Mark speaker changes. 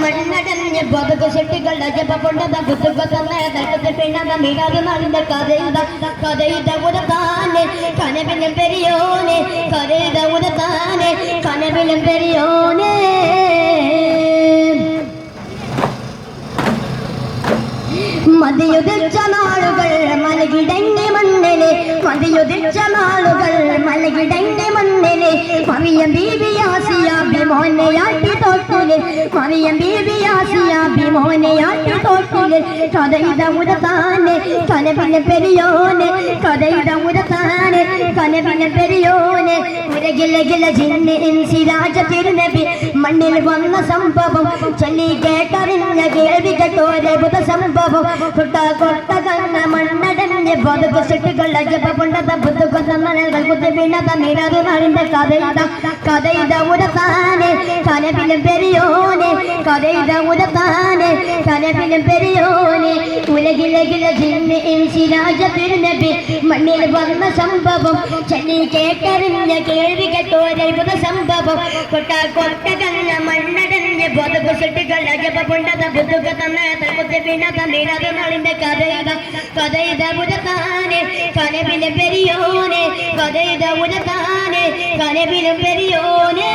Speaker 1: മണ്ണടഞ്ഞ ബതുക ശെട്ടികളുടെ ജപ കൊണ്ടത ബുദ്ധ തന്നത്തെ പിണത മീരാതെ നാളിന്റെ കഥയുത ഉദത്താനെ കനവിലും പെരിയോനെ കഥയുത ഉദത്താനെ കനവിലും പെരിയോനെ മതിയുദിച്ച നാളുകൾ മലകിടങ്ങി മണ്ണിലെ മതിയുദിച്ച നാളുകൾ മലകിടങ്ങി മണ്ണിലെ മറിയം ബീബി ആസിയ ബിമോനെയാട്ടി തോട്ടിലെ മറിയം ബീബി ആസിയ ബിമോനെയാട്ടി തോട്ടിലെ കഥയിത ഉദത്താനെ കനവിലെ പെരിയോനെ കഥയിത ഉദത്താനെ കനവിലെ പെരിയോനെ ഉരകിലകില ജിന്ന് ഇൻസിരാജ തിരുനബി മണ്ണിൽ വന്ന സംഭവം ചൊല്ലി കേട്ടറിഞ്ഞ കേൾവി കേട്ടോരെ ബുധ സംഭവം കൊട്ട കണ്ണ മണ്ണടഞ്ഞ ബതുക ശെട്ടികളുടെ ജപ കൊണ്ടത ബുദ്ധ കൊന്നകൾ കുത്തി വീണത മീരാതെ നാളിന്റെ കഥയിത ഉദത്താനെ കനവിലും പെരിയോനെ കഥയിത ഉദത്താനെ കനവിലും പെരിയോനെ ഉലകിലകില ജിന്ന് ഇൻസിരാജ തിരുനബി മണ്ണിൽ വന്ന സംഭവം ചൊല്ലി കേട്ടറിഞ്ഞ കേൾവി കേട്ടോരെ ബുധ സംഭവം കൊട്ട കണ്ണ മണ്ണടഞ്ഞ ബതുക ശെട്ടികളുടെ ജപ കൊണ്ടത ബുദ്ധ കൊന്നകൾ കുത്തി വീണത മീരാതെ നാളിന്റെ കഥയിത ഉദത്താനെ കനവിലും പെരിയോനെ കഥയിത ഉദത്താനെ കനവിലും പെരിയോനെ